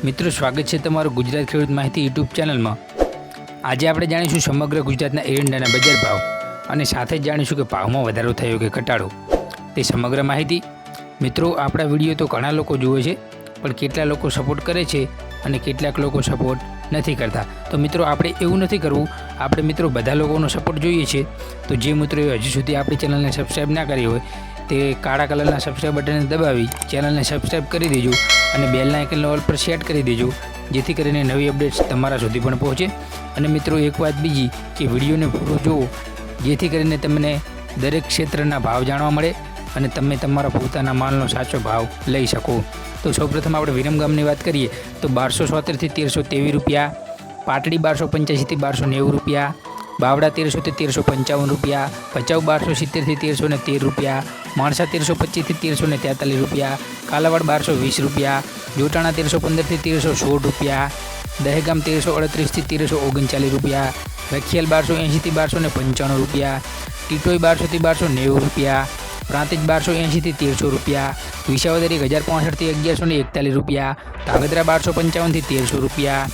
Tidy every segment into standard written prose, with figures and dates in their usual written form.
મિત્રો સ્વાગત છે તમારું ગુજરાત ખેડૂત માહિતી યુટ્યુબ ચેનલમાં। આજે આપણે જાણીશું સમગ્ર ગુજરાતના એરંડાના બજાર ભાવ અને સાથે જ જાણીશું કે ભાવમાં વધારો થયો કે ઘટાડો તે સમગ્ર માહિતી। મિત્રો આપણા વિડીયો તો ઘણા લોકો જુએ છે, પણ કેટલા લોકો સપોર્ટ કરે છે અને કેટલાક લોકો સપોર્ટ નથી કરતા। તો મિત્રો આપણે એવું નથી કરવું, આપણે મિત્રો બધા લોકોનો સપોર્ટ જોઈએ છે। તો જે મિત્રોએ હજુ સુધી આપણી ચેનલને સબસ્ક્રાઈબ ના કરી હોય તે કાળા કલરના સબસ્ક્રાઈબ બટનને દબાવી ચેનલને સબસ્ક્રાઈબ કરી દેજો અને બેલના આઇકનને ઓલ પર સેટ કરી દેજો, જેથી કરીને નવી અપડેટ્સ તમારા સુધી પણ પહોંચે। અને મિત્રો એક વાત બીજી કે વિડીયોને પૂરો જુઓ, જેથી કરીને તમને દરેક ક્ષેત્રના ભાવ જાણવા મળે અને તમે તમારા પોતાના માલનો સાચો ભાવ લઈ શકો। તો સૌપ્રથમ આપણે વિરમગામની વાત કરીએ તો 1276થી 1323 રૂપિયા, પાટડી 1285થી 1290 રૂપિયા, બાવડા 1300થી 1355 રૂપિયા, ભચાઉ 1270થી 1313 રૂપિયા, માણસા 1325થી 1343 રૂપિયા, કાલાવાડ 1220 રૂપિયા, જોટાણા 1315થી 1316 રૂપિયા, દહેગામ 1338થી 1339 રૂપિયા, રખિયાલ 1280થી 1295 રૂપિયા, ટીટોઈ 1200થી 1290 રૂપિયા, પ્રાંતિજ 1280થી 1300 રૂપિયા, વિસાવદર 1065થી 1141 રૂપિયા, ધાંગધ્રા 1255થી 1300 રૂપિયા,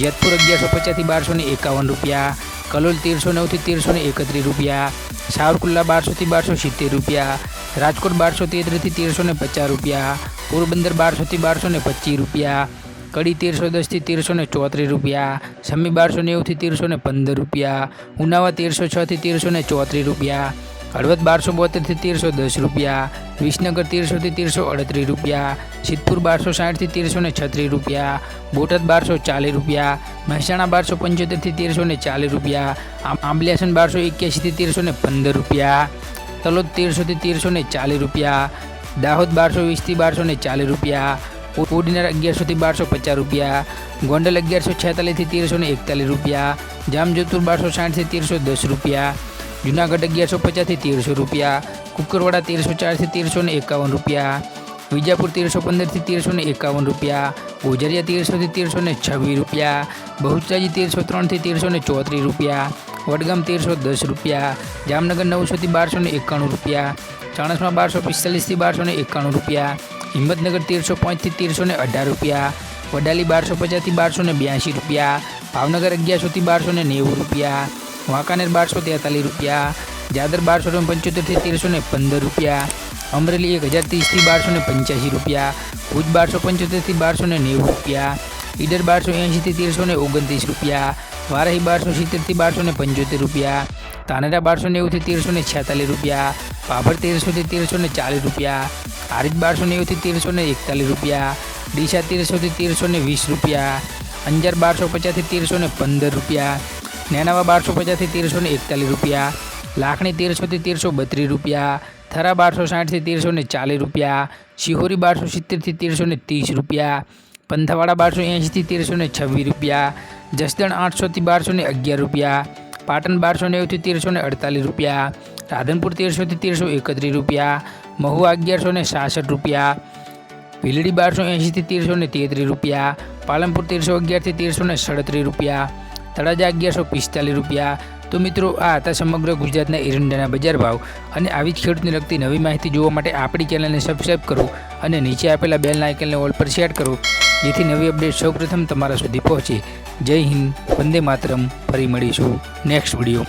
જેતપુર 1150થી 1251 રૂપિયા, કલોલ 1309થી 1331 રૂપિયા, સાવરકુંડલા 1200થી 1270 રૂપિયા, રાજકોટ 1233થી 1350 રૂપિયા, પોરબંદર 1200થી 1225 રૂપિયા, કડી 1310થી 1334 રૂપિયા, સમી 1290થી 1315 રૂપિયા, ઉનાવા 1306થી 1334 રૂપિયા, હળવદ 1272થી 1310 રૂપિયા, વિસનગર 1300થી 1338 રૂપિયા, સિદ્ધપુર 1260થી 1336 રૂપિયા, બોટાદ 1240 રૂપિયા, મહેસાણા 1275થી 1340 રૂપિયા, આંબલિયાસન 1281થી 1315 રૂપિયા, તલોદ 1300થી 1340 રૂપિયા, દાહોદ 1220થી 1240 રૂપિયા, કોડીનાર 1100થી 1250 રૂપિયા, ગોંડલ 1146થી 1341 રૂપિયા, જામજોધપુર 1260થી 1310 રૂપિયા, જૂનાગઢ 1150થી 1300 રૂપિયા, કુકરવાડા 1304થી 1351 રૂપિયા, વિજાપુર 1315થી 1351 રૂપિયા, ગોઝરિયા 1300થી 1326 રૂપિયા, બહુચરાજી 1303થી 1334 રૂપિયા, વડગામ 1310 રૂપિયા, જામનગર 900થી 1291 રૂપિયા, ચાણસ્મા 1245થી 1291 રૂપિયા, હિંમતનગર 1305થી 1318 રૂપિયા, વડાલી 1250થી 1282 રૂપિયા, ભાવનગર 1100થી 1290 રૂપિયા, વાંકાનેર 1243 રૂપિયા, જાદર 1275થી 1315 રૂપિયા, અમરેલી 1030થી 1285 રૂપિયા, ભુજ 1275થી 1290 રૂપિયા, ઈડર 1280થી 1329 રૂપિયા, વારાહી 1270થી 1275 રૂપિયા, તાનેરા 1290થી 1346 રૂપિયા, ભાભર 1300થી 1340 રૂપિયા, હારીજ 1290થી 1341 રૂપિયા, ડીસા 1300થી 1320 રૂપિયા, અંજાર 1250થી 1315 રૂપિયા, નેનાવા 1250થી 1341 રૂપિયા, લાખણી 1300થી 1332 રૂપિયા, થરા 1260થી 1340 રૂપિયા, શિહોરી 1270થી 1330 રૂપિયા, પંથાવાડા 1280થી 1326 રૂપિયા, જસદણ 800થી 1211 રૂપિયા, પાટણ 1290થી 1348 રૂપિયા, રાધનપુર 1300થી 1331 રૂપિયા, મહુવા 1166 રૂપિયા, ભીલડી 1280થી 1333 રૂપિયા, પાલનપુર 1311થી 1337 રૂપિયા, તળાજા 1145 રૂપિયા। તો મિત્રો આ હતા સમગ્ર ગુજરાતના એરંડાના બજાર ભાવ, અને આવી જ ખેડૂતને લગતી નવી માહિતી જોવા માટે આપણી ચેનલને સબસ્ક્રાઈબ કરો અને નીચે આપેલા બેલના આઇકનને ઓલ પર સેટ કરો, જેથી નવી અપડેટ સૌપ્રથમ તમારા સુધી પહોંચે। જય હિન્દ, વંદે માતરમ। ફરી મળીશું નેક્સ્ટ વિડીયો।